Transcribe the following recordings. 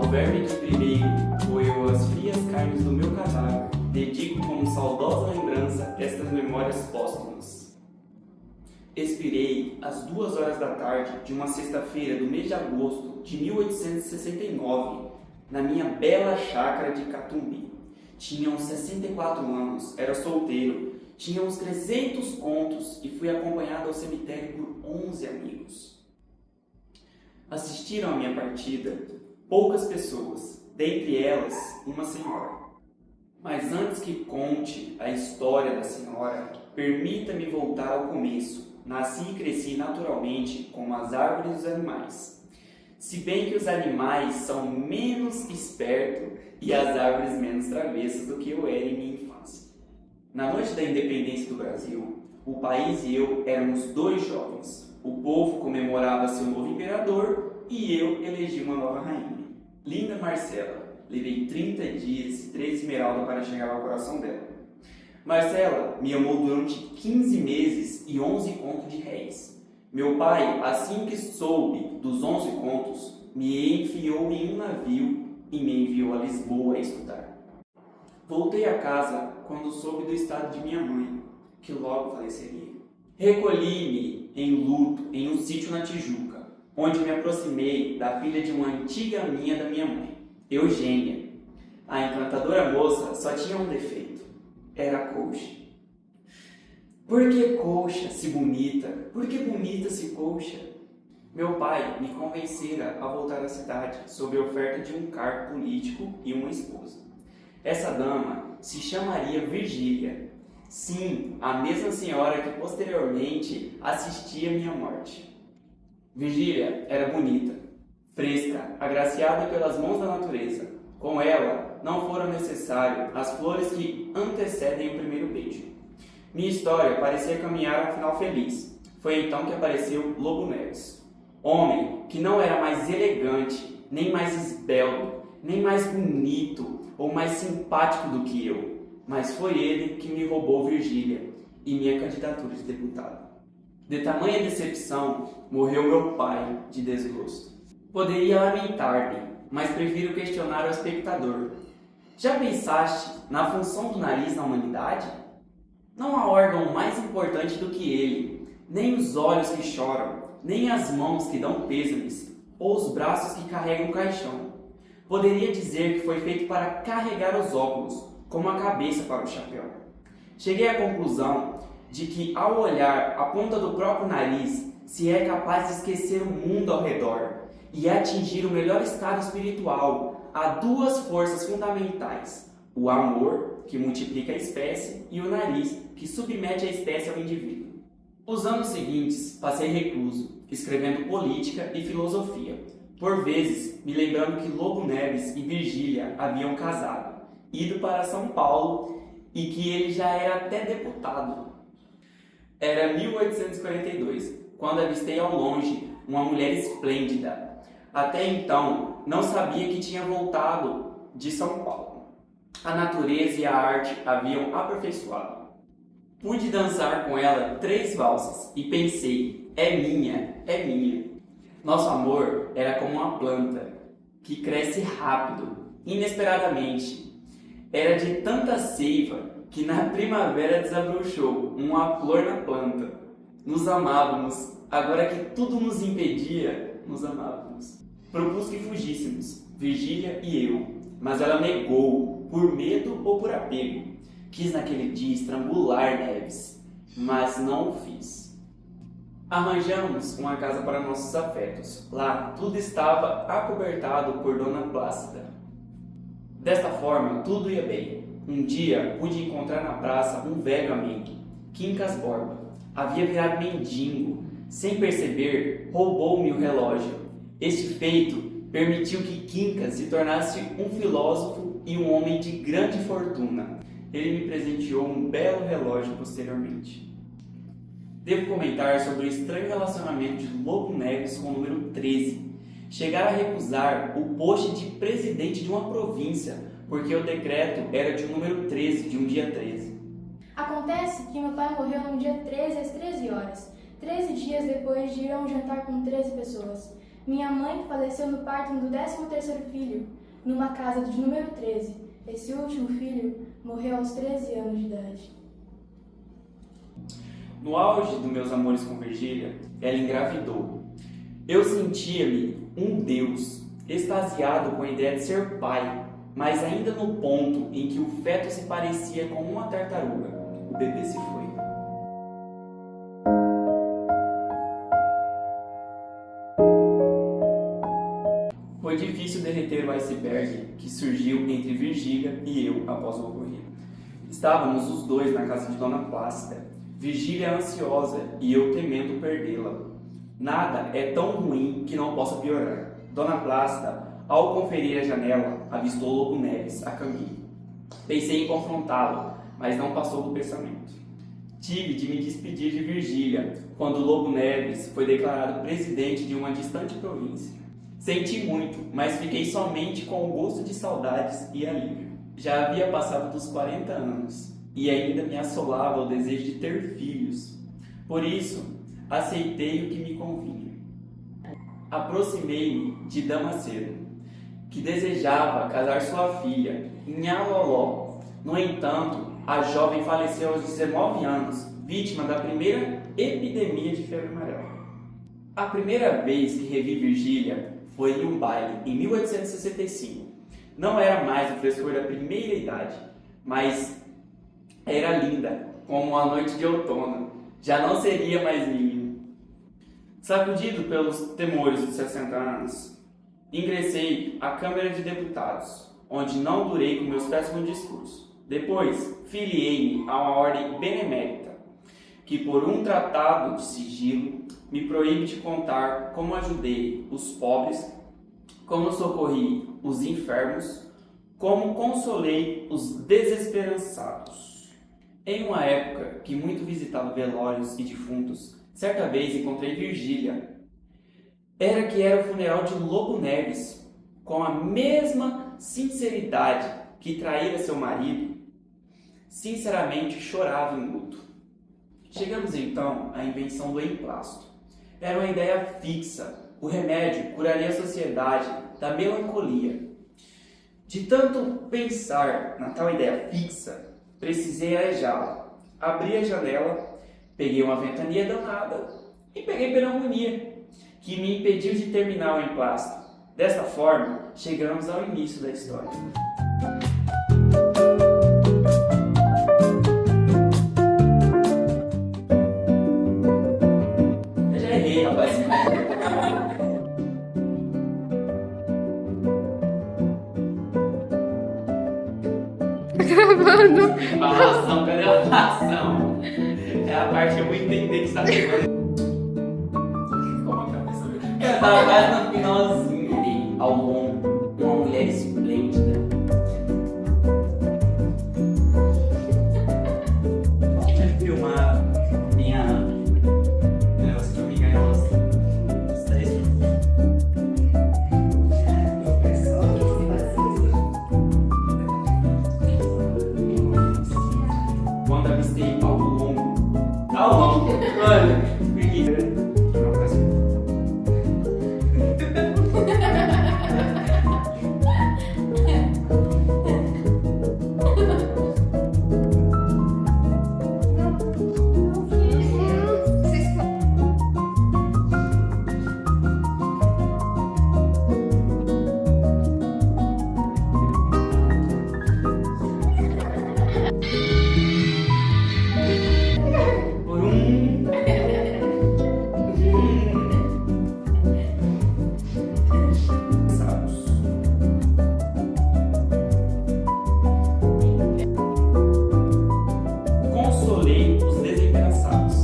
Ao verme que primeiro roeu as frias carnes do meu cadáver, dedico como saudosa lembrança estas memórias póstumas. Expirei às 2 horas da tarde de uma sexta-feira do mês de agosto de 1869, na minha bela chácara de Catumbi. Tinha uns 64 anos, era solteiro, tinha uns 300 contos e fui acompanhado ao cemitério por 11 amigos. Assistiram à minha partida poucas pessoas, dentre elas uma senhora. Mas antes que conte a história da senhora, permita-me voltar ao começo. Nasci e cresci naturalmente como as árvores e os animais. Se bem que os animais são menos espertos e as árvores menos travessas do que eu era em minha infância. Na noite da independência do Brasil, o país e eu éramos 2 jovens. O povo comemorava seu novo imperador e eu elegi uma nova rainha. Linda Marcela, levei 30 dias e 3 esmeraldas para chegar ao coração dela. Marcela me amou durante 15 meses e 11 contos de réis. Meu pai, assim que soube dos 11 contos, me enfiou em um navio e me enviou a Lisboa a estudar. Voltei a casa quando soube do estado de minha mãe, que logo faleceria. Recolhi-me em luto em um sítio na Tijuca, onde me aproximei da filha de uma antiga amiga da minha mãe, Eugênia. A encantadora moça só tinha um defeito. Era coxa. Por que coxa se bonita? Por que bonita se coxa? Meu pai me convencera a voltar à cidade sob a oferta de um cargo político e uma esposa. Essa dama se chamaria Virgília. Sim, a mesma senhora que posteriormente assistia à minha morte. Virgília era bonita, fresca, agraciada pelas mãos da natureza. Com ela, não foram necessárias as flores que antecedem o primeiro beijo. Minha história parecia caminhar a um final feliz. Foi então que apareceu Lobo Neves. Homem que não era mais elegante, nem mais esbelto, nem mais bonito ou mais simpático do que eu. Mas foi ele que me roubou Virgília e minha candidatura de deputado. De tamanha decepção, morreu meu pai de desgosto. Poderia lamentar-me, mas prefiro questionar o espectador. Já pensaste na função do nariz na humanidade? Não há órgão mais importante do que ele, nem os olhos que choram, nem as mãos que dão pêsames, ou os braços que carregam o caixão. Poderia dizer que foi feito para carregar os óculos, como a cabeça para o chapéu. Cheguei à conclusão de que, ao olhar a ponta do próprio nariz, se é capaz de esquecer o mundo ao redor e atingir o melhor estado espiritual. Há 2 forças fundamentais: o amor, que multiplica a espécie, e o nariz, que submete a espécie ao indivíduo. Os anos seguintes passei recluso, escrevendo política e filosofia, por vezes me lembrando que Lobo Neves e Virgília haviam casado, ido para São Paulo e que ele já era até deputado. Era 1842, quando avistei ao longe uma mulher esplêndida. Até então, não sabia que tinha voltado de São Paulo. A natureza e a arte haviam aperfeiçoado. Pude dançar com ela 3 valsas e pensei, é minha, é minha. Nosso amor era como uma planta que cresce rápido, inesperadamente. Era de tanta seiva que na primavera desabrochou uma flor na planta. Nos amávamos, agora que tudo nos impedia, nos amávamos. Propus que fugíssemos, Virgília e eu, mas ela negou, por medo ou por apego. Quis naquele dia estrangular Neves, mas não o fiz. Arranjamos uma casa para nossos afetos. Lá, tudo estava acobertado por Dona Plácida. Desta forma, tudo ia bem. Um dia, pude encontrar na praça um velho amigo, Quincas Borba. Havia virado mendigo. Sem perceber, roubou-me o relógio. Este feito permitiu que Quincas se tornasse um filósofo e um homem de grande fortuna. Ele me presenteou um belo relógio posteriormente. Devo comentar sobre o estranho relacionamento de Lobo Neves com o número 13. Chegar a recusar o posto de presidente de uma província, porque o decreto era de um número 13, de um dia 13. Acontece que meu pai morreu no dia 13 às 13 horas, 13 dias depois de ir a um jantar com 13 pessoas. Minha mãe faleceu no parto do 13º filho, numa casa de número 13. Esse último filho morreu aos 13 anos de idade. No auge dos meus amores com Virgília, ela engravidou. Eu sentia-me um deus, extasiado com a ideia de ser pai, mas ainda no ponto em que o feto se parecia com uma tartaruga, o bebê se foi. Foi difícil derreter o iceberg que surgiu entre Virgília e eu após o ocorrido. Estávamos os dois na casa de Dona Plácida, Virgília ansiosa e eu temendo perdê-la. Nada é tão ruim que não possa piorar. Dona Plácida, ao conferir a janela, avistou Lobo Neves a caminho. Pensei em confrontá-lo, mas não passou do pensamento. Tive de me despedir de Virgília quando Lobo Neves foi declarado presidente de uma distante província. Senti muito, mas fiquei somente com o gosto de saudades e alívio. Já havia passado dos 40 anos e ainda me assolava o desejo de ter filhos. Por isso, aceitei o que me convinha. Aproximei-me de Damasceno, que desejava casar sua filha, Nhaloló. No entanto, a jovem faleceu aos 19 anos, vítima da primeira epidemia de febre amarela. A primeira vez que revi Virgília foi em um baile, em 1865. Não era mais o frescor da primeira idade, mas era linda, como uma noite de outono. Já não seria mais menino. Sacudido pelos temores dos 60 anos, ingressei à Câmara de Deputados, onde não durei com meus péssimos discursos. Depois, filiei-me a uma ordem benemérita, que por um tratado de sigilo me proíbe de contar como ajudei os pobres, como socorri os enfermos, como consolei os desesperançados. Em uma época que muito visitava velórios e defuntos, certa vez encontrei Virgília. Era o funeral de Lobo Neves, com a mesma sinceridade que traíra seu marido. Sinceramente chorava em luto. Chegamos então à invenção do emplasto. Era uma ideia fixa. O remédio curaria a sociedade da melancolia. De tanto pensar na tal ideia fixa, precisei arejá-la. Abri a janela, peguei uma ventania danada e peguei pneumonia, que me impediu de terminar o emplasto. Desta forma, chegamos ao início da história. Eu já errei, rapaz. Gravando. Falação, cadê a falação? É a parte que eu vou entender que está pegando. Como a cabeça dele? Eu tava quase no finalzinho ali, ao longo, uma mulher esplêndida. Deixa eu filmar minha. Se não me engano, uns 10 minutos. Quando avistei ao longo, mano, preguiça. Consolei os desesperançados.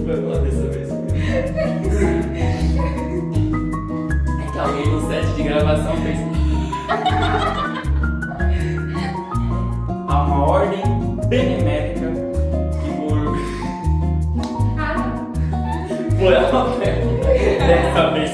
Foi boa dessa vez. É que alguém no set de gravação fez. Há uma ordem benemérita que por. Foi a dessa vez.